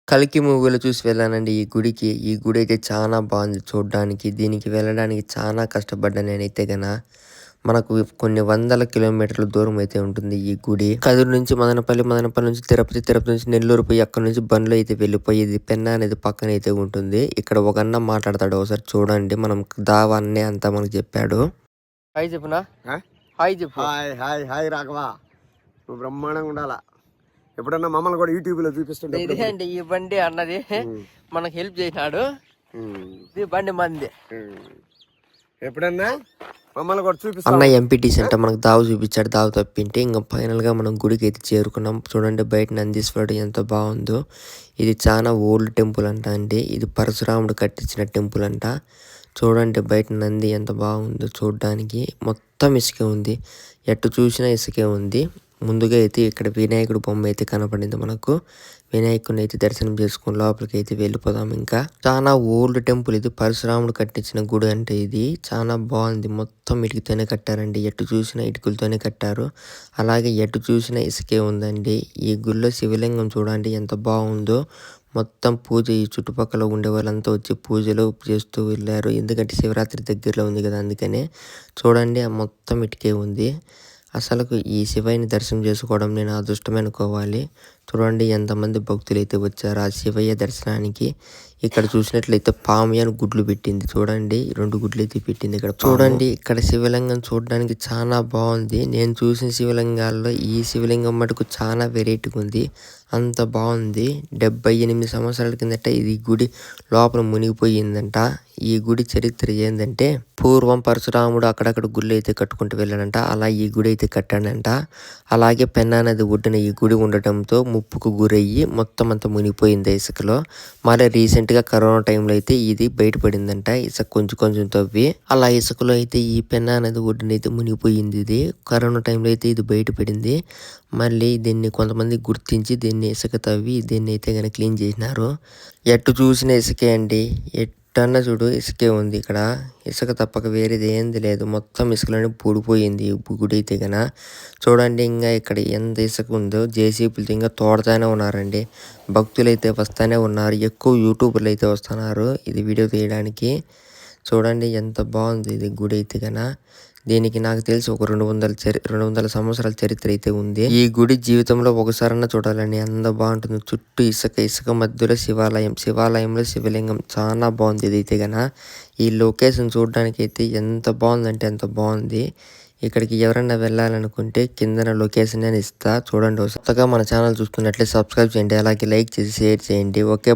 'కల్కి' మూవీలో చూసి వెళ్ళానండి ఈ గుడికి. ఈ గుడి అయితే చాలా బాగుంది చూడ్డానికి. దీనికి వెళ్ళడానికి చాలా కష్టపడ్డా నేనైతే మనకు కొన్ని వందల కిలోమీటర్ల దూరం అయితే ఉంటుంది ఈ గుడి. కదిరి నుంచి మదనపల్లి, మదనపల్లి నుంచి తిరుపతి, తిరుపతి నుంచి నెల్లూరు పోయి అక్కడ నుంచి బండ్లో అయితే వెళ్ళిపోయేది. పెన్నా అనేది పక్కన అయితే ఉంటుంది. ఇక్కడ ఒక అన్న మాట్లాడతాడు, ఒకసారి చూడండి. మనం దావా అన్నే అంతా మనకు చెప్పాడు. హాయ్ చెప్పునా? హాయ్ చెప్పు. హాయ్ హాయ్ హాయ్ రాఘవా, నువ్వు బ్రహ్మాండంగా ఉండాలా. ఎప్పుడన్నా మమ్మల్ని కూడా యూట్యూబ్ లో చూపిస్తుంటే ఇదే అండి ఈ బండి అన్నది మనకు హెల్ప్ చేసినాడు. ఈ బండి మంది ఎప్పుడన్నా మమ్మల్ని కూడా చూపిస్తా. అన్న ఎంపీటీసీ అంటే మనకు దావు చూపించాడు. దావు తప్పింటే ఇంకా ఫైనల్ గా మనం గుడికి అయితే చేరుకున్నాం. చూడండి బయట నందీశ్వరుడు ఎంత బాగుందో. ఇది చాలా ఓల్డ్ టెంపుల్ అంట అండి. ఇది పరశురాముడు కట్టించిన టెంపుల్ అంట. చూడండి బయట నంది ఎంత బాగుందో చూడడానికి. మొత్తం ఇసుకే ఉంది, ఎటు చూసినా ఇసుకే ఉంది. ముందుగా అయితే ఇక్కడ వినాయకుడు బొమ్మ అయితే కనపడింది మనకు. వినాయకుడిని అయితే దర్శనం చేసుకుని లోపలికి అయితే వెళ్ళిపోదాం. ఇంకా చాలా ఓల్డ్ టెంపుల్ ఇది. పరశురాముడు కట్టించిన గుడి అంటే ఇది చాలా బాగుంది. మొత్తం ఇటుకతోనే కట్టారండి. ఎటు చూసినా ఇటుకలతోనే కట్టారు. అలాగే ఎటు చూసినా ఇసుకే ఉందండి. ఈ గుడిలో శివలింగం చూడండి ఎంత బాగుందో. మొత్తం పూజ ఈ చుట్టుపక్కల ఉండే వాళ్ళంతా వచ్చి పూజలు చేస్తూ వెళ్ళారు. ఎందుకంటే శివరాత్రి దగ్గరలో ఉంది కదా, అందుకనే. చూడండి మొత్తం ఇటుకే ఉంది. అసలుకు ఈ శివయ్యని దర్శనం చేసుకోవడం నేను అదృష్టమే అనుకోవాలి. చూడండి ఎంతమంది భక్తులు అయితే వచ్చారు ఆ శివయ్య దర్శనానికి. ఇక్కడ చూసినట్లయితే పామియాన్ గుడ్లు పెట్టింది. చూడండి 2 గుడ్లు అయితే పెట్టింది ఇక్కడ. చూడండి ఇక్కడ శివలింగం చూడడానికి చాలా బాగుంది. నేను చూసిన శివలింగాల్లో ఈ శివలింగం మటుకు చాలా వెరైటీగా ఉంది. అంత బాగుంది. 78 సంవత్సరాల కిందట ఇది గుడి లోపల మునిగిపోయిందంట. ఈ గుడి చరిత్ర ఏంటంటే పూర్వం పరశురాముడు అక్కడక్కడ గుళ్ళు అయితే కట్టుకుంటూ వెళ్ళాడంట. అలా ఈ గుడి అయితే కట్టాడంట. అలాగే పెన్నా నది ఒడ్డున ఈ గుడి ఉండటంతో ముప్పుకు గురయ్యి మొత్తం అంతా మునిగిపోయింది ఇసుకలో. మళ్ళీ రీసెంట్ గా కరోనా టైంలో అయితే ఇది బయటపడిందంట. ఇసుక కొంచెం కొంచెం తవ్వి అలా ఇసుకలో అయితే ఈ పెన్నా నది ఒడ్డున అయితే మునిగిపోయింది. ఇది కరోనా టైంలో అయితే ఇది బయటపడింది. మళ్ళీ దీన్ని కొంతమంది గుర్తించి దీన్ని ఇసుక తవ్వి దీన్ని అయితే క్లీన్ చేసినారు. ఎటు చూసిన ఇసుకే అండి. ఎట్టన్నా చూడు ఇసుకే ఉంది ఇక్కడ. ఇసుక తప్పక వేరేది ఏంది లేదు. మొత్తం ఇసుకలోనే పూడిపోయింది గుడి అయితే చూడండి. ఇంకా ఇక్కడ ఎంత ఇసుక ఉందో జేసీబీలతో ఇంకా తోడతానే ఉన్నారండి. భక్తులు అయితే వస్తానే ఉన్నారు. ఎక్కువ యూట్యూబర్లు అయితే వస్తున్నారు ఇది వీడియో తీయడానికి. చూడండి ఎంత బాగుంది ఇది గుడి అయితే దీనికి నాకు తెలిసి ఒక 200 సంవత్సరాల చరిత్ర అయితే ఉంది. ఈ గుడి జీవితంలో ఒకసారన్నా చూడాలని అంత బాగుంటుంది. చుట్టూ ఇసుక మధ్యలో శివాలయంలో శివలింగం చాలా బాగుంది. ఇది అయితే ఈ లొకేషన్ చూడడానికి అయితే ఎంత బాగుందంటే ఎంత బాగుంది. ఇక్కడికి ఎవరైనా వెళ్ళాలనుకుంటే కిందన లొకేషన్ అని ఇస్తా చూడండి. కొత్తగా మన ఛానల్ చూస్తున్నట్లే సబ్స్క్రైబ్ చేయండి, అలాగే లైక్ చేసి షేర్ చేయండి. ఓకే.